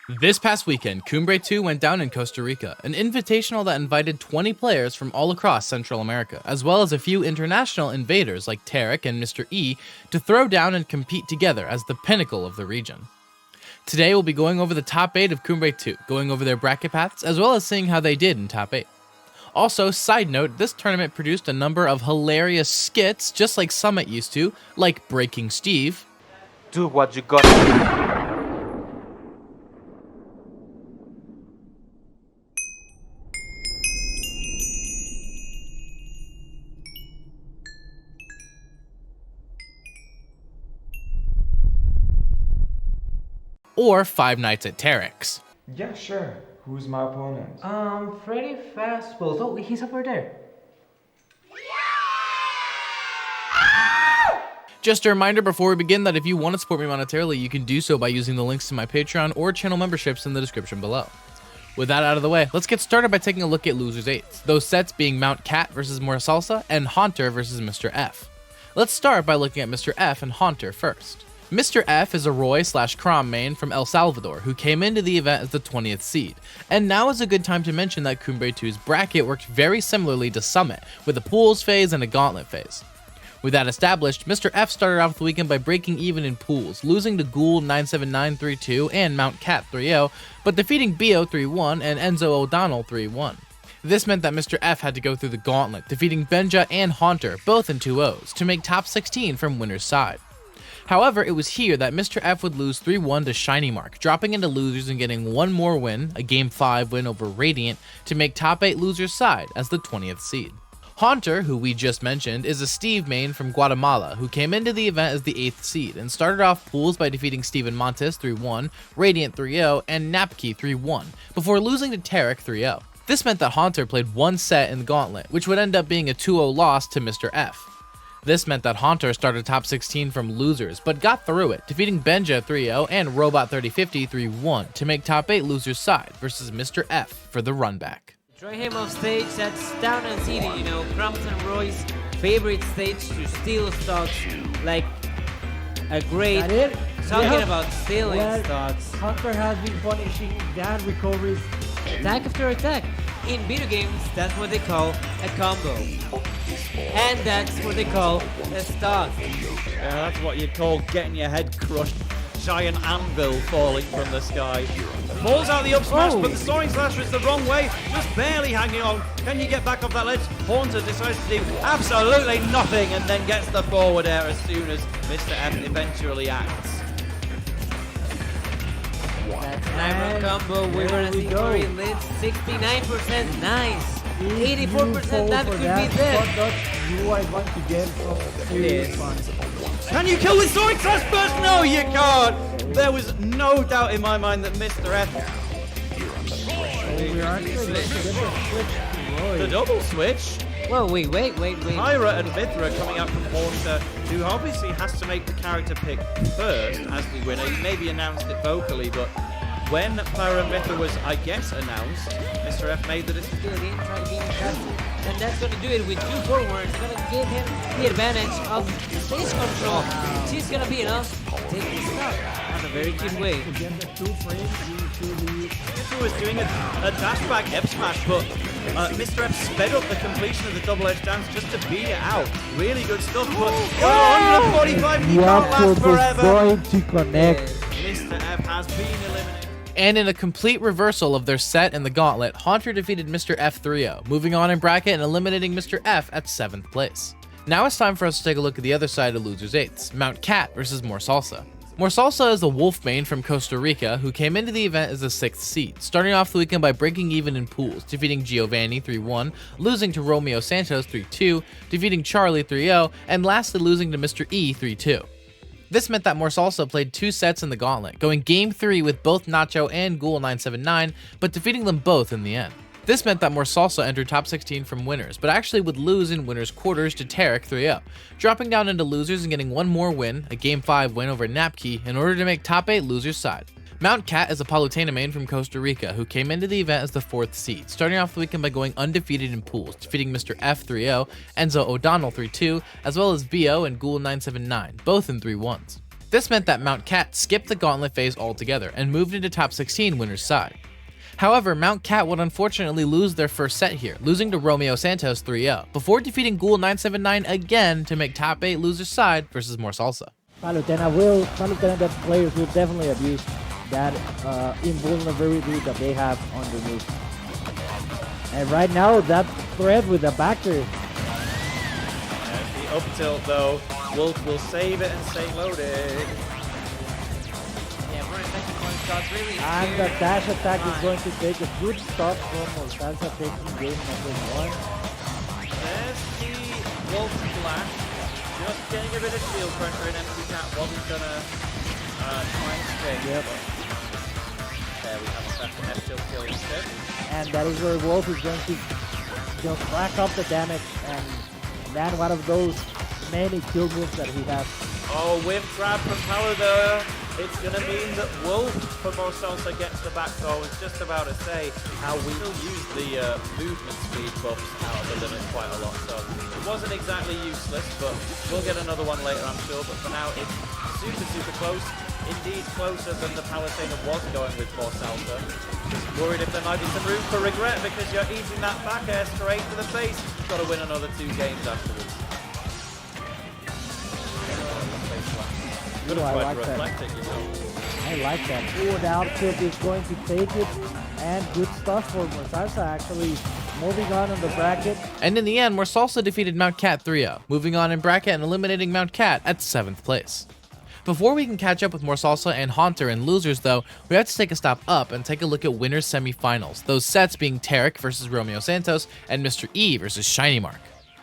This past weekend, Cumbre 2 went down in Costa Rica, an invitational that invited 20 players from all across Central America, as well as a few international invaders like Tarek and Mr. E to throw down and compete together as the pinnacle of the region. Today we'll be going over the top 8 of Cumbre 2, going over their bracket paths, as well as seeing how they did in top 8. Also, side note, this tournament produced a number of hilarious skits, just like Summit used to, like Breaking Steve, Do what you got. or Five Nights at Tarek's. Yeah, sure. Who's my opponent? Freddy Fastballs. Oh, he's over there. Just a reminder before we begin that if you want to support me monetarily, you can do so by using the links to my Patreon or channel memberships in the description below. With that out of the way, let's get started by taking a look at Losers 8s, those sets being Mount Cat versus More Salsa and Haunter versus Mr. F. Let's start by looking at Mr. F and Haunter first. Mr. F is a Roy/Crom main from El Salvador who came into the event as the 20th seed, and now is a good time to mention that Cumbre 2's bracket worked very similarly to Summit, with a pools phase and a gauntlet phase. With that established, Mr. F started off the weekend by breaking even in pools, losing to Ghoul 979 3-2 and Mount Cat 3-0, but defeating Bio 3-1 and Enzo O'Donnell 3-1. This meant that Mr. F had to go through the gauntlet, defeating Benja and Haunter, both in 2-0s, to make top 16 from winner's side. However, it was here that Mr. F would lose 3-1 to Shiny Mark, dropping into losers and getting one more win, a Game 5 win over Radiant, to make top 8 losers side as the 20th seed. Haunter, who we just mentioned, is a Steve main from Guatemala who came into the event as the 8th seed and started off pools by defeating Steven Montes 3-1, Radiant 3-0, and Napki 3-1, before losing to Tarek 3-0. This meant that Haunter played one set in the gauntlet, which would end up being a 2-0 loss to Mr. F. This meant that Haunter started top 16 from losers, but got through it, defeating Benja 3-0 and Robot 3050 3-1 to make top 8 losers side versus Mr. F for the runback. Try him off stage, that's Down and City, you know, Crumbs and Roy's favorite stage to steal stocks, like a great, talking about stealing stocks. Hunter has been punishing Dan recoveries Attack after attack. In video games, that's what they call a combo. And that's what they call a stock. Yeah, that's what you call getting your head crushed. Giant anvil falling from the sky. Falls out the up smash, but the soaring slasher is the wrong way, just barely hanging on. Can you get back off that ledge? Haunter decides to do absolutely nothing and then gets the forward air as soon as Mr. F eventually acts. That's an combo. We're gonna see where he lives. 69%, nice. 84%, that could be there. You are going to get some serious fun. Can you kill with soaring slash burst? No, you can't. There was no doubt in my mind that Mr. F. We're actually going to get the switch to Roy. The double switch. Whoa, wait. Myra and Mithra coming out from Haunter, who obviously has to make the character pick first as the winner. He maybe announced it vocally, but when Myra and Mithra was, I guess, announced, Mr. F made the decision. Still again, try to be faster. And that's gonna do it with 2 forwards. Gonna give him the advantage of stage control. She's gonna be enough to take this stuff on a very cute way. Again, the 2 frames into the... Mithra was doing a dashback F smash, but Mr. F sped up the completion of the double edge dance just to beat it out. Really good stuff, but 145 and you can't last forever. Going to connect. Mr. F has been eliminated. And in a complete reversal of their set in the gauntlet, Haunter defeated Mr. F 3-0, moving on in bracket and eliminating Mr. F at 7th place. Now it's time for us to take a look at the other side of Losers 8s, Mount Cat versus More Salsa. More Salsa is a wolf main from Costa Rica who came into the event as the 6th seed, starting off the weekend by breaking even in pools, defeating Giovanni 3-1, losing to Romeo Santos 3-2, defeating Charlie 3-0, and lastly losing to Mr. E 3-2. This meant that More Salsa played 2 sets in the gauntlet, going Game 3 with both Nacho and Ghoul 979, but defeating them both in the end. This meant that More Salsa entered top 16 from winners, but actually would lose in winners quarters to Tarek 3-0, dropping down into losers and getting one more win, a Game 5 win over Napki, in order to make top 8 losers side. Mount Cat is a Palutena main from Costa Rica who came into the event as the 4th seed, starting off the weekend by going undefeated in pools, defeating Mr. F 3-0, Enzo O'Donnell 3-2, as well as Bio and Ghoul 979, both in 3-1s. This meant that Mount Cat skipped the gauntlet phase altogether and moved into top 16 winners side. However, Mount Cat would unfortunately lose their first set here, losing to Romeo Santos 3-0, before defeating Ghoul 979 again to make top 8 losers side versus More Salsa. Palutena that players will definitely abuse that invulnerability that they have on the move. And right now, that thread with the backer. The up tilt though, Wolf will save it and stay loaded. Yeah, we're effective one shots really. And the dash attack is going to take a good stop from Mostanza taking game number 1. There's the Wolf Flash. Just getting a bit of shield pressure in empty cat wasn't gonna try and stick. Yep. There we have a second F-tilt kill instead. And that is where Wolf is going to just rack up the damage and land one of those many kill moves that he has. Oh, whip grab from Power there. It's gonna mean that Wolf for More Salsa gets the back goal. I was just about to say how we will use the movement speed buffs out of the limit quite a lot. So it wasn't exactly useless, but we'll get another one later, I'm sure. But for now, it's super close. Indeed closer than the Palutena was going with More Salsa. Just worried if there might be some room for regret because you're eating that back air straight to the face. Got to win another 2 games afterwards. Good I try like to that. reflect it, you know. I like that. Oh, the outfit is going to take it. And good stuff for Mostanza actually moving on in the bracket. And in the end, More Salsa defeated Mount Cat 3-0, moving on in bracket and eliminating Mount Cat at 7th place. Before we can catch up with More Salsa and Haunter in losers though, we have to take a stop up and take a look at winners semifinals, those sets being Tarek versus Romeo Santos and Mr. E versus Shiny Mark.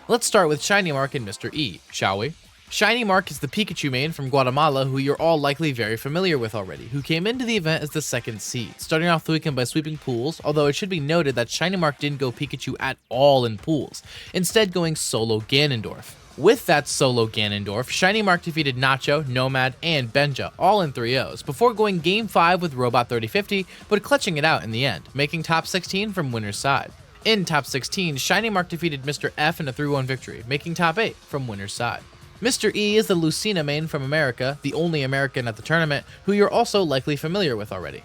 Let's start with Shiny Mark and Mr. E, shall we? Shiny Mark is the Pikachu main from Guatemala who you're all likely very familiar with already, who came into the event as the 2nd seed, starting off the weekend by sweeping pools, although it should be noted that Shiny Mark didn't go Pikachu at all in pools, instead going solo Ganondorf. With that solo Ganondorf, Shiny Mark defeated Nacho, Nomad, and Benja, all in 3-0s, before going Game 5 with Robot 3050, but clutching it out in the end, making top 16 from winner's side. In top 16, Shiny Mark defeated Mr. F in a 3-1 victory, making top 8 from winner's side. Mr. E is the Lucina main from America, the only American at the tournament, who you're also likely familiar with already.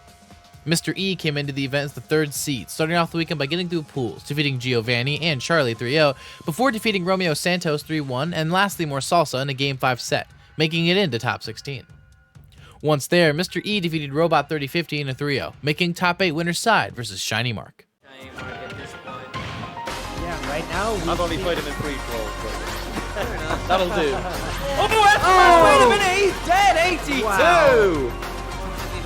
Mr. E came into the event as the 3rd seed, starting off the weekend by getting through pools, defeating Giovanni and Charlie 3-0, before defeating Romeo Santos 3-1, and lastly More Salsa in a Game 5 set, making it into top 16. Once there, Mr. E defeated Robot 3050 in a 3-0, making top 8 winner's side versus Shiny Mark. Shiny Mark at this point. Yeah, right now I've only played him in free-for-all, but that'll do. Oh, Wait a minute, he's dead! 82!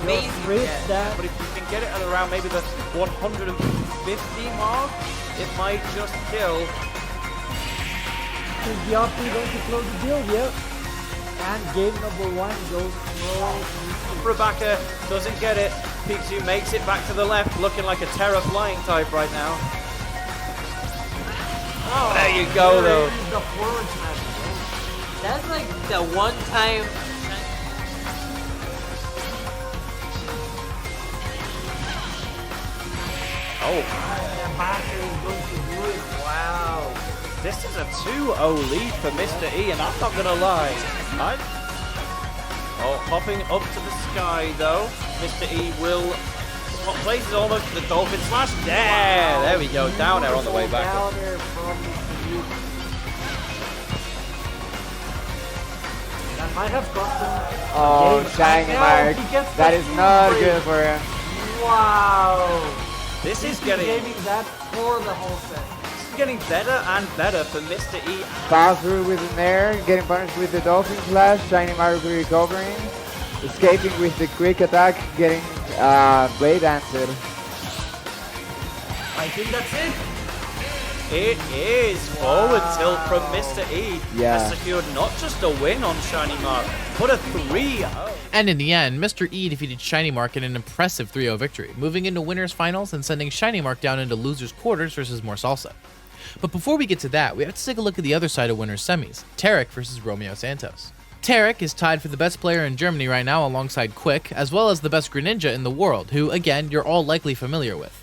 amazing. Rip Yeah. that. But if you can get it at around maybe the 150 mark, it might just kill. Is the option going to close the deal? Yep. And game number 1 goes through. Rebecca doesn't get it. Pikachu makes it back to the left, looking like a Terra flying type right now. Oh, there you go, though. That's like the one time. Oh. Wow. This is a 2-0 lead for Mr. E, and I'm not going to lie. Hopping up to the sky, though. Mr. E will swap places almost to the Dolphin Slash. There we go. Down there on the way back. Down there from Mr. E. That might have gotten. Oh, Shiny Mark. That is not good for him. Wow. This is Gaming getting that for the whole set. better and better for Mr. E. Pass through with the Nair, getting punished with the Dolphin Slash. Shiny Mark recovering. Escaping with the quick attack, getting Blade answered. I think that's it. It is forward tilt from Mr. E. Yeah. Has secured not just a win on Shiny Mark, but a 3-0. And in the end, Mr. E defeated Shiny Mark in an impressive 3-0 victory, moving into winners finals and sending Shiny Mark down into losers quarters versus More Salsa. But before we get to that, we have to take a look at the other side of winners semis, Tarek versus Romeo Santos. Tarek is tied for the best player in Germany right now alongside Quick, as well as the best Greninja in the world, who, again, you're all likely familiar with.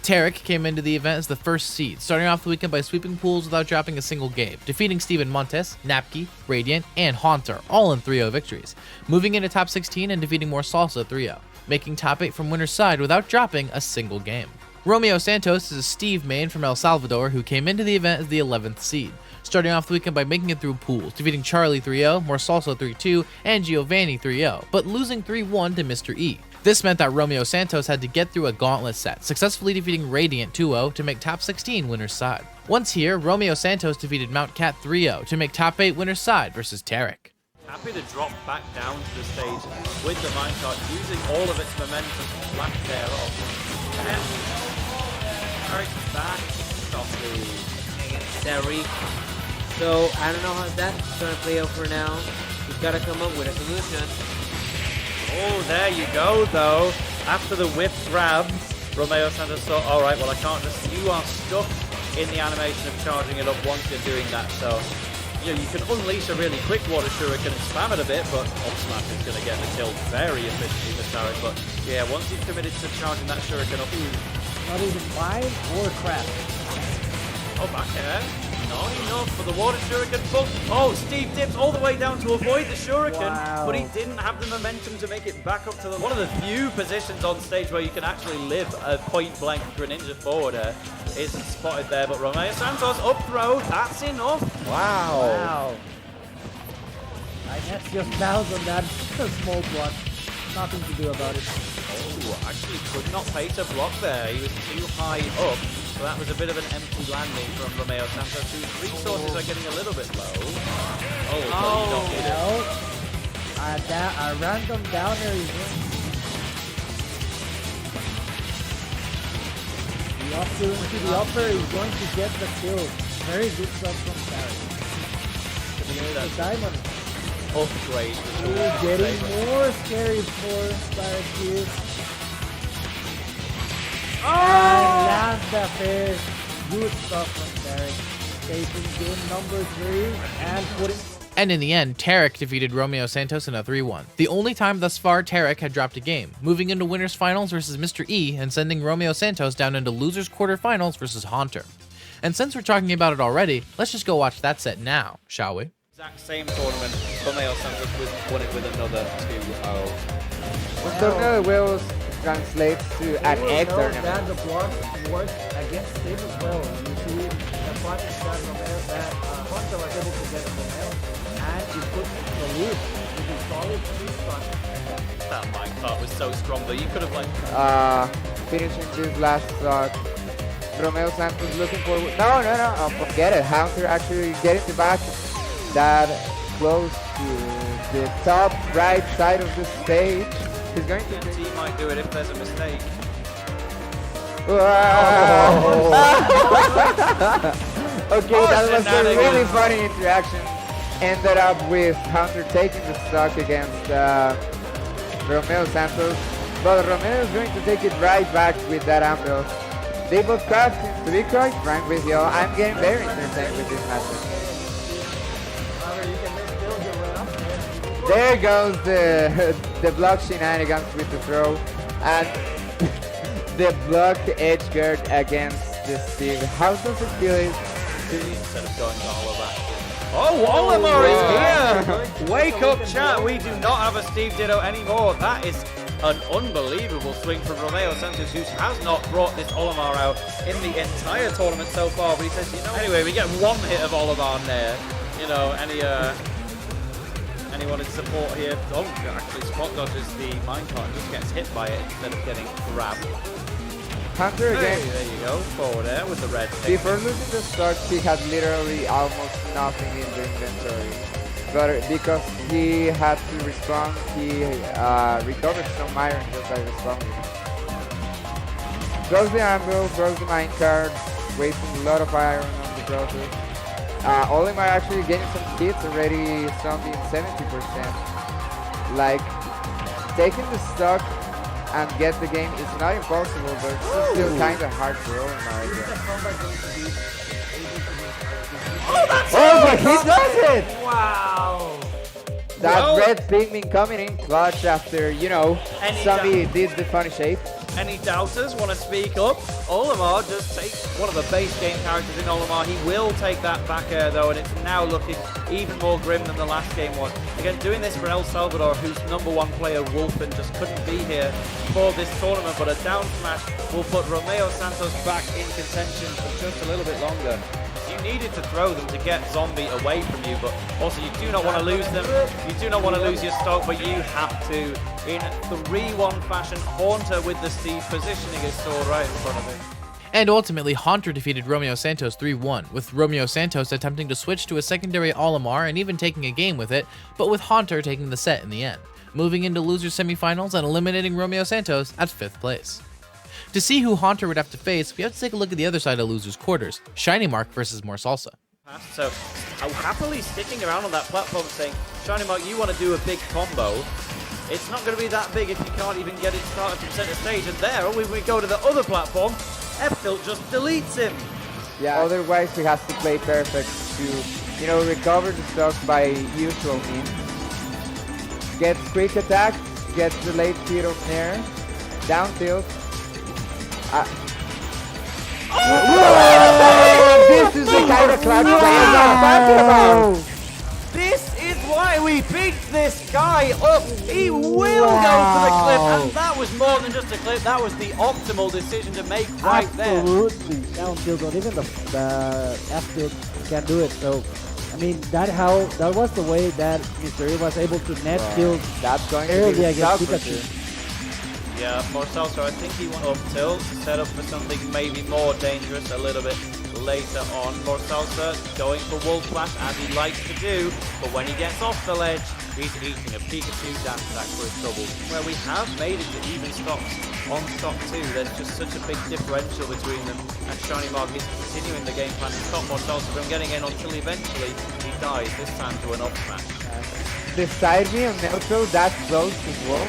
Tarek came into the event as the first seed, starting off the weekend by sweeping pools without dropping a single game, defeating Steven Montes, Napki, Radiant, and Haunter, all in 3-0 victories, moving into top 16 and defeating More Salsa 3-0, making top 8 from winner's side without dropping a single game. Romeo Santos is a Steve main from El Salvador who came into the event as the 11th seed, starting off the weekend by making it through pools, defeating Charlie 3-0, More Salsa 3-2, and Giovanni 3-0, but losing 3-1 to Mr. E. This meant that Romeo Santos had to get through a gauntlet set, successfully defeating Radiant 2-0 to make top 16 winner's side. Once here, Romeo Santos defeated Mount Cat 3-0 to make top 8 winner's side versus Tarek. Happy to drop back down to the stage with the minecart, using all of its momentum to flat there off. And Tarek's back. Softly. Against Tarek. So I don't know how that's gonna play out for now. We've gotta come up with a solution. Oh, there you go, though. After the whip grab, Romeo Santos thought, all right, well, I can't just... You are stuck in the animation of charging it up once you're doing that, so... You know, you can unleash a really quick water shuriken and spam it a bit, but up smash is going to get the kill very efficiently with Tarek. But yeah, once you've committed to charging that shuriken up... Not even mine or crap. Oh, back air. Not enough for the water shuriken. Boom. Oh, Steve dips all the way down to avoid the shuriken, but he didn't have the momentum to make it back up to the... One of the few positions on stage where you can actually live a point-blank Greninja forward air. Isn't spotted there, but Romeo Santos up throw. That's enough. Wow. I guess just bounce on that small block. Nothing to do about it. Oh, actually could not face a block there. He was too high up. So that was a bit of an empty landing from Romeo Santos, whose resources are getting a little bit low. Oh, a random downer is the up to the upper is going to get the kill. Very good stuff from Tarek. There's a diamond. Upgrade. Getting more scary for Tarek here. And last affair, good stuff from Tarek, taking game number 3 and putting... And in the end, Tarek defeated Romeo Santos in a 3-1, the only time thus far Tarek had dropped a game, moving into winners finals versus Mr. E and sending Romeo Santos down into losers quarterfinals versus Haunter. And since we're talking about it already, let's just go watch that set now, shall we? Exact same tournament, Romeo Santos won it with another 2-0. Well, so will translates to an egg tournament. That the block worked against Steve as well. You see the punches that Hunter was able to get in the nail, and he put the lead with a solid 3 That minecart was so strong though, you could have finishing this last stock. Romeo Santos looking for... No, forget it. Hunter actually getting the back that close to the top right side of the stage. He's going to... He might do it if there's a mistake. Okay, that was a really funny interaction. Ended up with Hunter taking the stock against Romeo Santos. But Romeo is going to take it right back with that ambush. They both crafted. To be quite frank with you, I'm getting very entertained with this matchup. There goes the block shenanigans with the throw, and the block edge guard against the Steve. How does it feel? Instead of going all of that. Oh, Olimar is here! Wake up, chat! We do not have a Steve Ditto anymore. That is an unbelievable swing from Romeo Santos, who has not brought this Olimar out in the entire tournament so far. But he says, you know, anyway, we get one hit of Olimar there. You know, anyone in support here? Oh, actually, spot dodges the minecart, just gets hit by it instead of getting grabbed. Hunter again. Hey, there you go, forward there with the red. Before losing the stock, he had literally almost nothing in the inventory. But because he had to respond, he recovered some iron just by responding. Throws the anvil, throws the minecart, wasting a lot of iron on the process. Olimar actually getting some hits already, something 70%. Like, taking the stock and get the game is not impossible, but it's still kind of hard for Olimar again. Oh, but he does it! Wow! That Well- red pigment coming in clutch after, you know, Any Sammy did the funny shape. Any doubters want to speak up? Olimar just takes one of the base game characters in Olimar. He will take that back air though, and it's now looking even more grim than the last game was. Again, doing this for El Salvador, whose #1 player Wolfen just couldn't be here for this tournament, but a down smash will put Romeo Santos back in contention for just a little bit longer. You needed to throw them to get Zombie away from you, but also you do not want to lose them. You do not want to lose your stock, but you have to. In 3-1 fashion, Haunter with the Steve positioning his sword right in front of him. And ultimately, Haunter defeated Romeo Santos 3-1, with Romeo Santos attempting to switch to a secondary Olimar and even taking a game with it, but with Haunter taking the set in the end, moving into loser semifinals and eliminating Romeo Santos at 5th place. To see who Haunter would have to face, we have to take a look at the other side of losers quarters, Shiny Mark versus More Salsa. So, I'm happily sticking around on that platform saying, Shiny Mark, you want to do a big combo. It's not going to be that big if you can't even get it started from center stage. And there, when we go to the other platform, F-Tilt just deletes him. Yeah, otherwise he has to play perfect to, you know, recover the stock by usual means. Gets quick attack, gets the late feed of Nair, down tilt. This is the kind of clutch that I'm talking about. This is why we beat this guy up. He will go for the clip, and that was more than just a clip. That was the optimal decision to make right there. Absolutely down tilt, but even the F tilt can do it. So, I mean, that was the way that Mystery was able to net kill That's going to be early the against stock for Pikachu. sure. Yeah, Morsalso, I think he went up tilt, set up for something maybe more dangerous a little bit later on. Morsalsa going for Wolf Flash as he likes to do, but when he gets off the ledge, he's eating a Pikachu dash attack for his trouble. Where we have made it to even stocks on stock 2, there's just such a big differential between them, and Shiny Mark is continuing the game plan to stop Morsalsa from getting in until eventually he dies, this time to an up smash. The side B on neutral, that's close as well.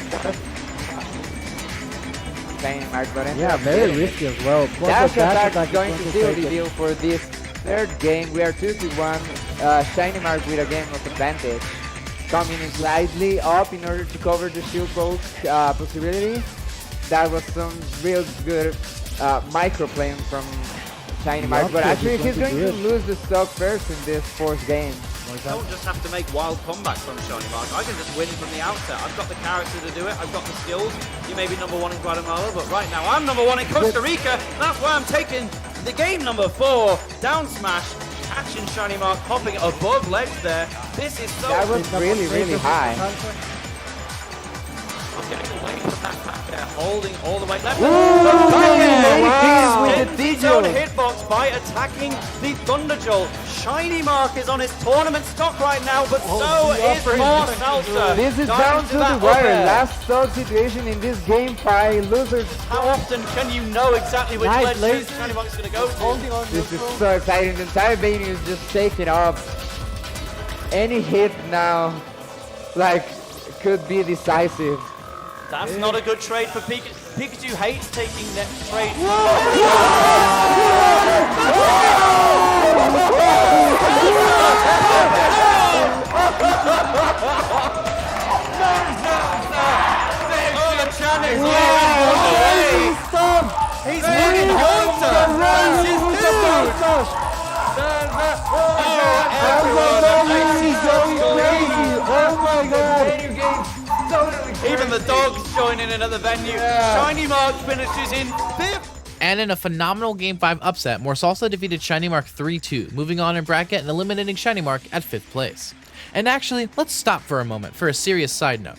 Yeah, very risky as well. Plus Dash the dash attack is going to seal the deal for this third game. We are 2-1. Shiny Mark with a game of advantage. Coming in slightly up in order to cover the shield poke possibility. That was some real good micro playing from Shiny Mark. But actually he's going to lose the stock first in this fourth game. I don't just have to make wild comebacks from Shiny Mark. I can just win from the outset. I've got the character to do it. I've got the skills. You may be #1 in Guatemala, but right now I'm #1 in Costa Rica. That's why I'm taking the game #4. Down smash. Catching Shiny Mark hopping above ledge there. This is so... That was really, really high. Getting away from that back there. Holding all the way left. Wow. With the zone hitbox by attacking the Thunder Jolt. Shiny Mark is on his tournament stock right now, but so is More Salsa. This is down to the wire. Last stock situation in this game by losers. How often can you know exactly which ledge Shiny Mark is going to go to? This is so exciting. The entire venue is just shaking up. Any hit now, like, could be decisive. That's not a good trade for Pikachu. Pikachu hates taking net trades. He's looking Hunter! That's his dude! Oh my god! Even the dogs joining in at the venue. Shiny Mark finishes in 5th. And in a phenomenal Game 5 upset, More Salsa defeated Shiny Mark 3-2, moving on in bracket and eliminating Shiny Mark at 5th place. And actually, let's stop for a moment for a serious side note.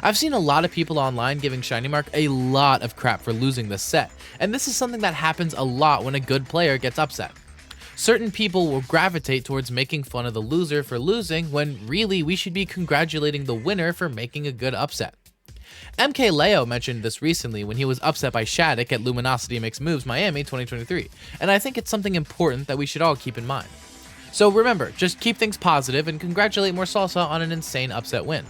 I've seen a lot of people online giving Shiny Mark a lot of crap for losing this set, and this is something that happens a lot when a good player gets upset. Certain people will gravitate towards making fun of the loser for losing when really we should be congratulating the winner for making a good upset. MK Leo mentioned this recently when he was upset by Shattuck at Luminosity Makes Moves Miami 2023, and I think it's something important that we should all keep in mind. So remember, just keep things positive and congratulate More Salsa on an insane upset win.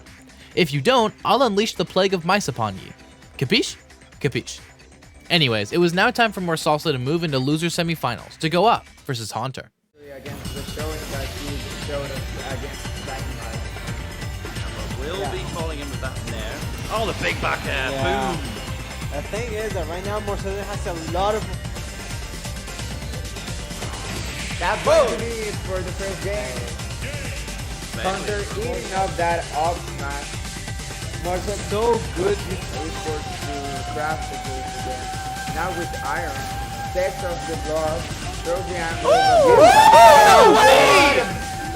If you don't, I'll unleash the plague of mice upon you. Capiche? Capiche. Anyways, it was now time for More Salsa to move into loser semifinals to go up versus Haunter. Against the showing that he showed us against Shiny Mark. Oh, the big back air. Yeah. Boom. The thing is that right now Marcelo has a lot of. That's going to be it for the first game. Hunter eating up that up smash. Marcel so good with esports to craft the goals again. Now with iron, takes off the block, throws the angle. No way!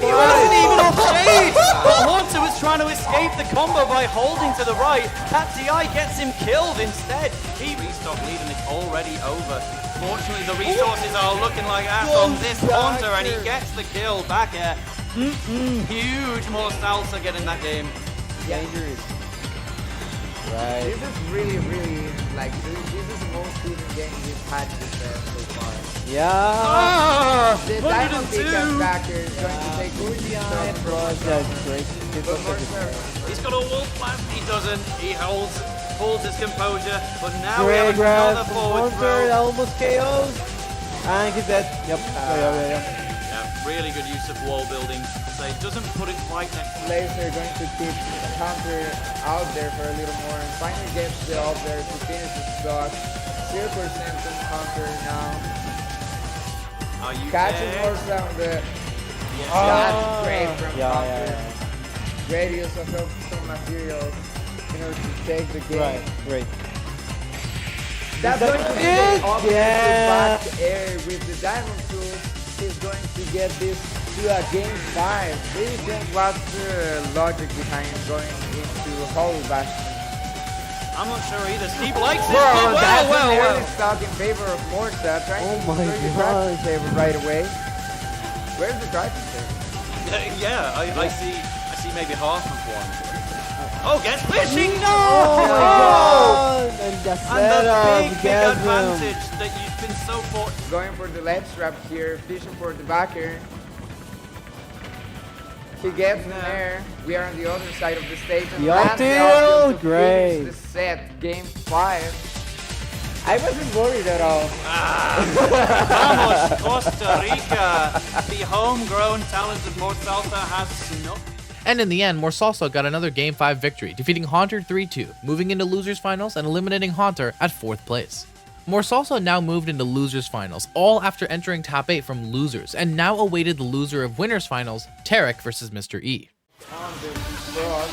He wasn't even off shade! But Hunter was trying to escape the combo by holding to the right. That DI gets him killed instead. He restock lead and it's already over. Fortunately, the resources are looking like ass on this Hunter and he gets the kill. Back air. Huge more salsa getting that game. Dangerous. Right. This is really, like, this is the most even game we've had this so far. Yeah. The Diamond Pickaxe backer is going to take That's great. He's got a wolf blast. He doesn't. He holds his composure. But now we Great have grab another from forward Hunter, throw. almost KOs. And he's dead. Yep. Yeah, really good use of wall building. So it doesn't put it right next to Laser going to keep Hunter out there for a little more and finally gets the up there to finish the stock. 0% on Hunter now. Are you Catches there? more on the... Yes. That's great from Hunter. Yeah. Great use of some materials in order to take the game. Right. That's Is that going to be it? the offensive Yeah. back air with the diamond tool. He's going to get this to a game 5. What do you think what's the logic behind going into Hollow Bastion? I'm not sure either. Steve likes it. Well, that's an well. early stock in favor of Morta. Trying Oh to my throw your God. Kraken saber right away. Where's the Kraken saber? Yeah, I see maybe half of one. Oh, gets fishing! No! Oh my God! And the And setup the big gets him. advantage that you've been so fortunate. Going for the ledge trap here, fishing for the backer. He gets in there. We are on the other side of the stage. And The last uptilt, option to great. finish the set, game 5. I wasn't worried at all. Vamos, Costa Rica. The homegrown talent of Port Salsa has snuck. And in the end, Morsalsa got another Game 5 victory, defeating Haunter 3-2, moving into Losers Finals and eliminating Haunter at 4th place. Morsalsa now moved into Losers Finals, all after entering top 8 from Losers, and now awaited the loser of Winners Finals, Tarek versus Mr. E. On the frog,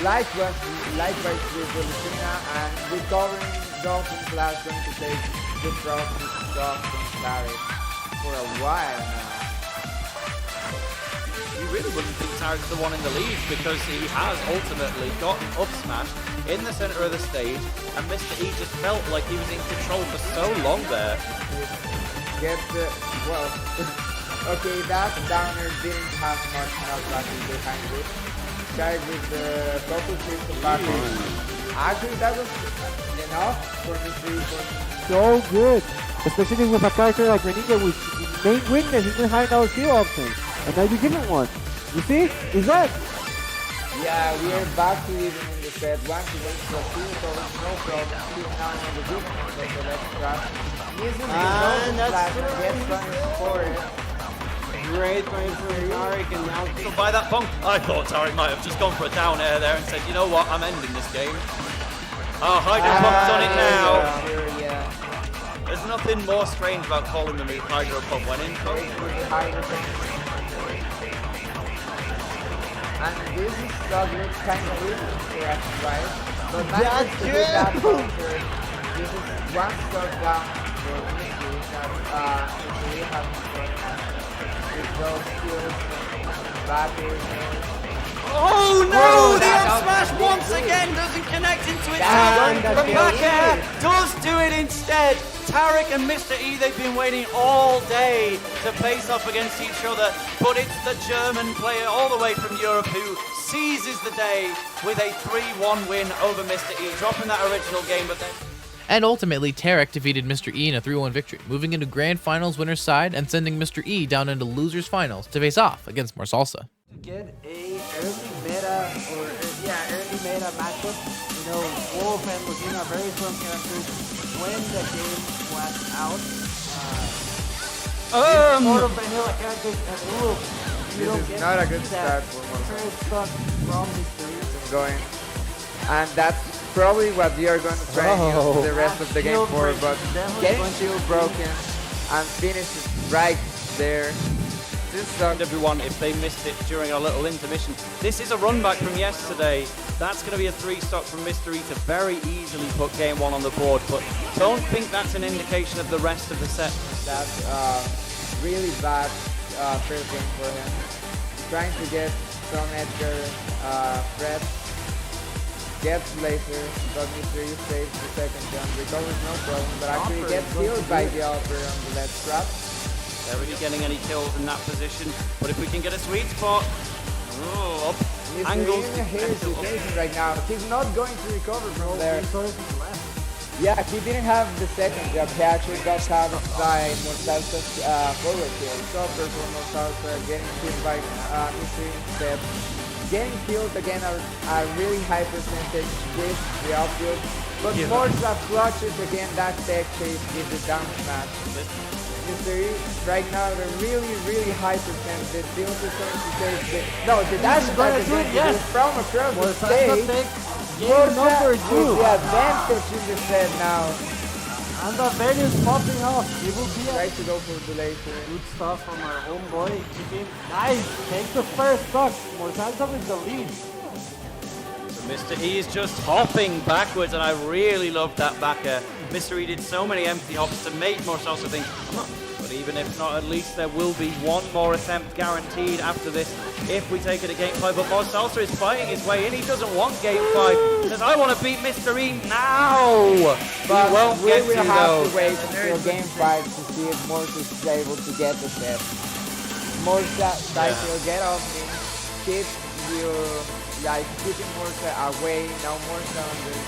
likewise with Lucina and recovering Dolphin Flash going to take the frog to stop from Tarek for a while now. You really wouldn't think Tarek's the one in the lead because he has ultimately gotten up smash in the center of the stage, and Mr. E just felt like he was in control for so long there. Get the, well, okay, that downer didn't have much knockback behind it. Tried with the focus system back. Actually, that was enough for Mr. E. So good. Especially with a character like Renita, which main weakness is the high down shield option. And now you give it one. You see? Is that? Yeah, we are back to even in the set. Once he went to a field, so no problem. Still now on the good one, so let's trap. Misses the And that's flash and gets punished for it. Great point for Tarek and now So by that point, I thought Tarek might have just gone for a down air there and said, you know what, I'm ending this game. Oh, Hydro Pump's on it now. Sure, yeah. There's nothing more strange about calling them Hydro Pump when in Great for the Hydro Pump. And this is looks kind of weird for us, right? But managed to do that counter. This is one stop down for Mystery that Mystery has with those skills back in. Oh no! Oh, The that up smash was once good. again doesn't connect into its Damn, own. that's The back good. air does do it instead. Tarek and Mr. E, they've been waiting all day to face off against each other, but it's the German player all the way from Europe who seizes the day with a 3-1 win over Mr. E, dropping that original game, but then... And ultimately, Tarek defeated Mr. E in a 3-1 victory, moving into Grand Finals winner's side and sending Mr. E down into Losers Finals to face off against Morsalsa. To get a early meta matchup, you know, Wolf and Lucina are very strong characters. When the game was out, sort of vanilla characters and you don't This get is not a good that start for Mortal first stock from Mr. E. going. And that's probably what we are going to try and Oh. use the rest of the game Shield for, break, but definitely getting going to shield be- broken and finish it right there. This sucks. Everyone, if they missed it during our little intermission, this is a run back from yesterday. That's going to be a 3-stock from Mr. E to very easily put game 1 on the board, but don't think that's an indication of the rest of the set. That's really bad first game for him. Trying to get some Edgar Fred gets later, but Mr. E saves the second jump, recovers no problem, but actually Upper gets is going killed to by do it. the upper on the left trap. They're really getting any kills in that position, but if we can get a sweet spot, up Mr. angles. E in a hair situation right now. He's not going to recover from there. Resources left. Yeah, he didn't have the second jump. He actually got caught by Morsalsa's forward kill. Stopper for Morsalsa, getting killed by Mr. E instead. Getting killed again a really high percentage with the outfield. But Morsa clutches again that tech chase with the down smash. Mr. E right now at a really high percentage. Still is going to take the the dash gonna attack is do going it, to yes. do from across the Morsalsa stage. takes game number 2. With the advantage in the set now. And the Vayne is popping off. It will be a Try to go for the later. good stuff from our homeboy. Chicken. Nice. Takes the first stock. Morsalsa with the lead. Mr. E is just hopping backwards, and I really love that back air. Mr. E did so many empty hops to make Morsalsa think, but even if not, at least there will be one more attempt guaranteed after this if we take it at game 5. But Morsalsa is fighting his way in. He doesn't want game 5. He says, I want to beat Mr. E now. But he won't we get will to have though. to wait until game 5 to see if Morsa is able to get the set. Morsa tries to get off me, keep you keeping Morsa away, now Morsa under.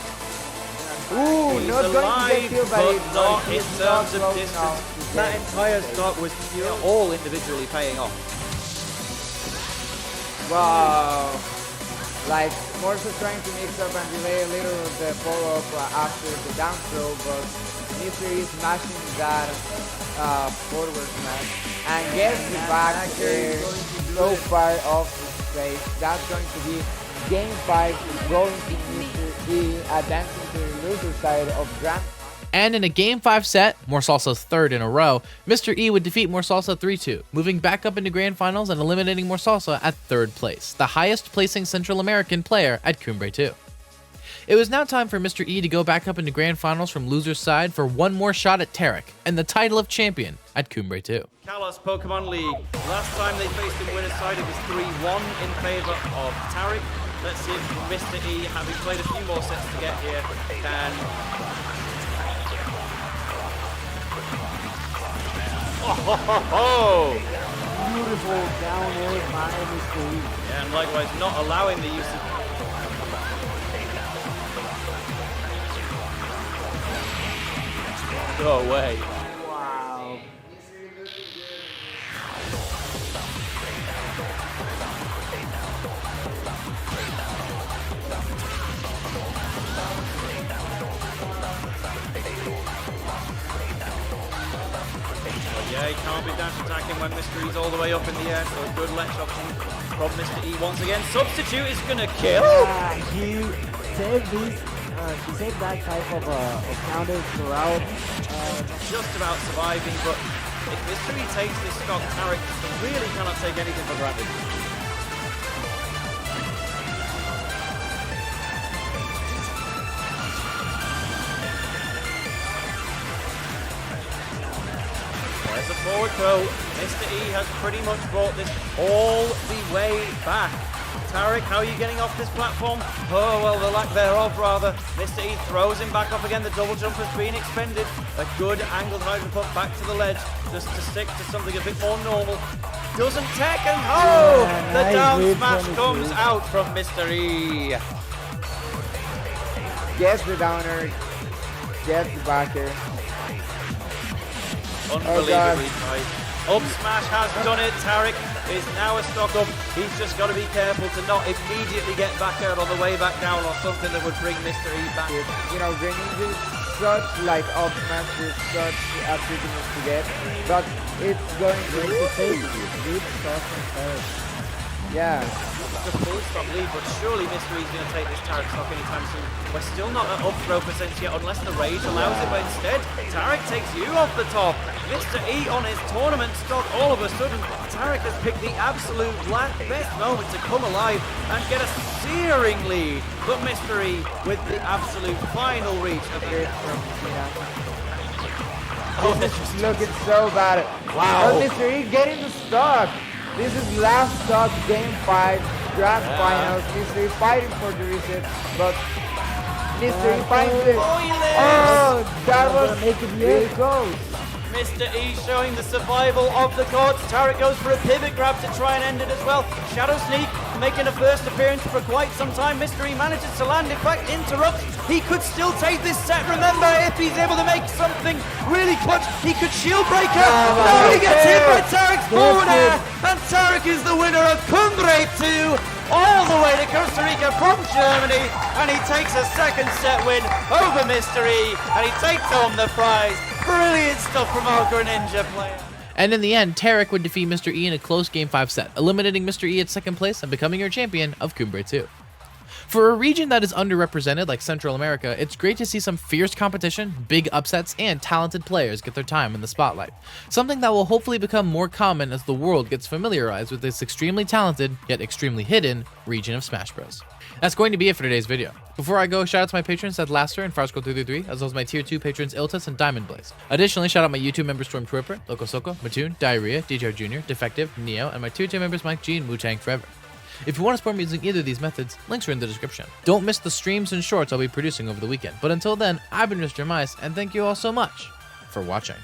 Ooh, He's not going to alive, get killed by but it, not but in he's not terms of close distance. enough to That get entire the stock was all individually paying off. Wow. Like, Morsa trying to mix up and delay a little of the follow-up after the down throw, but Mr. E is smashing that forward smash and gets the back air so far off the stage. That's going to be game 5 going to Mr. E, advancing to the loser side of Grand. And in a Game 5 set, Morsalsa's third in a row, Mr. E would defeat Morsalsa 3-2, moving back up into Grand Finals and eliminating Morsalsa at 3rd place, the highest placing Central American player at Cumbre 2. It was now time for Mr. E to go back up into Grand Finals from loser's side for one more shot at Tarek and the title of champion at Cumbre 2. Kalos Pokemon League. Last time they faced in winner's side, it was 3-1 in favor of Tarek. Let's see if Mr. E, having played a few more sets to get here, can... Oh! Beautiful down air by Mr. E. Yeah, and likewise not allowing the use of... Go away. Wow. Yeah, he can't be dash attacking when Mr. E's all the way up in the air, so a good ledge option from Mr. E once again. Substitute is gonna kill! He saved these. He saved that type of counters throughout. Just about surviving, but if Mr. E takes this stock, Tarek really cannot take anything for granted. There's a forward throw. Mr. E has pretty much brought this all the way back. Tarek, how are you getting off this platform? Oh, well, the lack thereof, rather. Mr. E throws him back up again. The double jump has been expended. A good angled hydro put back to the ledge, just to stick to something a bit more normal. Doesn't tech, and oh! Yeah, The nice down read smash from comes Mr. E. out from Mr. E. Gets the downer, gets the backer. Unbelievably tight. Up smash has done it. Tarek is now a stock up. He's just got to be careful to not immediately get back out on the way back down or something that would bring Mr. E back. You know, Greninja is such like up smash is such a trickiness to get, but it's going to Great safety. Great stuff from Tarek. Yeah. It's a full stop lead, but surely Mystery's going to take this Tarek stock anytime soon. We're still not at up throw percentage yet, unless the rage allows it, but instead, Tarek takes you off the top. Mr. E on his tournament stock, all of a sudden, Tarek has picked the absolute best moment to come alive and get a searing lead. But Mr. E with the absolute final reach of the This is looking so bad. Wow. But Mr. E getting the stock. This is last stock, game 5, grand finals. Mr. E fighting for the reset, but Mr. E finds it. Oh, he lives! Oh, that was make it really close. Mr. E showing the survival of the gods. Tarek goes for a pivot grab to try and end it as well. Shadow Sneak making a first appearance for quite some time. Mr. E manages to land, in fact interrupts. He could still take this set. Remember, if he's able to make something really clutch, he could shield breaker. No, he gets hit by Tarek's forward air. And Tarek is the winner of Cumbre 2. All the way to Costa Rica from Germany. And he takes a second set win over Mr. E. And he takes home the prize. Brilliant stuff from our Greninja player. And in the end, Tarek would defeat Mr. E in a close Game 5 set, eliminating Mr. E at second place and becoming your champion of Cumbre 2. For a region that is underrepresented like Central America, it's great to see some fierce competition, big upsets, and talented players get their time in the spotlight. Something that will hopefully become more common as the world gets familiarized with this extremely talented, yet extremely hidden, region of Smash Bros. That's going to be it for today's video. Before I go, shout out to my patrons Seth Laster and Farsco333, as well as my tier 2 patrons Iltis and Diamond Blaze. Additionally, shout out my YouTube members Stormtrooper, Loco Soco, Mattoon, Diarrhea, DJ Jr., Defective, Neo, and my tier 2 members Mike G and Wu-Tang Forever. If you want to support me using either of these methods, links are in the description. Don't miss the streams and shorts I'll be producing over the weekend. But until then, I've been Mr. Mice, and thank you all so much for watching.